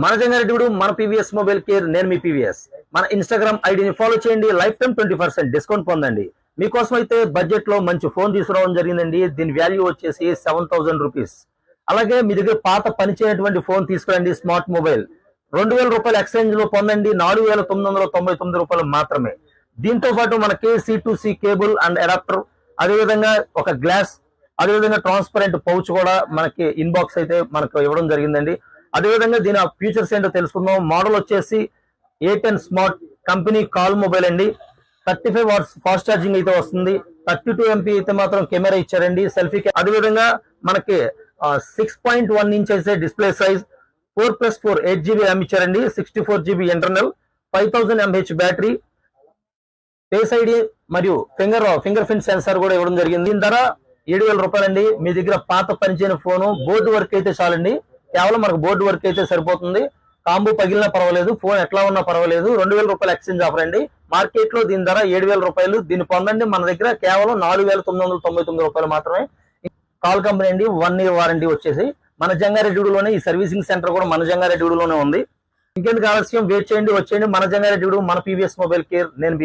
మన జంగారెడ్డి మన PVS mobile care, నేను మీ పీవీఎస్. మన ఇన్స్టాగ్రామ్ ఐడిని ఫాలో చేయండి, లైఫ్ టైం 20% డిస్కౌంట్ పొందండి. మీకోసం అయితే బడ్జెట్ లో మంచి ఫోన్ తీసుకురావడం జరిగిందండి. దీని వాల్యూ వచ్చేసి 7000 రూపీస్. అలాగే మీ దగ్గర పాత పనిచేయనటువంటి ఫోన్ తీసుకురండి, స్మార్ట్ మొబైల్. 2000 రూపాయలు ఎక్స్చేంజ్ లో పొందండి, 4999 రూపాయలు మాత్రమే. దీంతో పాటు మనకి C2C కేబుల్ అండ్ అడాప్టర్, అదేవిధంగా ఒక గ్లాస్, అదేవిధంగా ట్రాన్స్పరెంట్ పౌచ్ కూడా మనకి ఇన్బాక్స్ అయితే మనకు ఇవ్వడం జరిగిందండి. అదేవిధంగా దీని ఫీచర్స్ ఏంటో తెలుసుకుందాం. మోడల్ వచ్చేసి A10 smart, company call mobile అండి. 35 వాట్స్ ఫాస్ట్ ఛార్జింగ్ అయితే వస్తుంది. 32 MP అయితే మాత్రం కెమెరా ఇచ్చారండి, సెల్ఫీ. అదేవిధంగా మనకి 6.1 ఇంచ్ అయితే డిస్ప్లే సైజ్, 4+4 8GB ర్యామ్ ఇచ్చారండి, 64GB internal, 5000 mAh battery, face ID మరియు ఫింగర్ ప్రింట్ సెన్సార్ కూడా ఇవ్వడం జరిగింది. దీని ధర 7000 రూపాయలండి. మీ దగ్గర పాత పనిచేయని ఫోను, బోర్డు వర్క్ అయితే చాలండి. కేవలం మనకు బోర్డు వర్క్ అయితే సరిపోతుంది. కాంబు పగిలినా పర్వాలేదు, ఫోన్ ఎట్లా ఉన్నా పర్వాలేదు. 2000 రూపాయలు ఎక్స్చేంజ్ ఆఫర్ అండి. మార్కెట్ లో దీని ధర 7000 రూపాయలు. దీన్ని పొందండి మన దగ్గర కేవలం 4999 రూపాయలు మాత్రమే. కాల్ కంపెనీ అండి, 1 year వారంటీ వచ్చేసి. మన జంగారెడ్డిలోనే ఈ సర్వీసింగ్ సెంటర్ కూడా మన జంగారెడ్డిలోనే ఉంది. ఇంకెందుకు ఆలస్యం, వెయిట్ చేయండి, వచ్చేయండి. మన జంగారెడ్డి, మన పీవీఎస్ మొబైల్ కేర్, నేను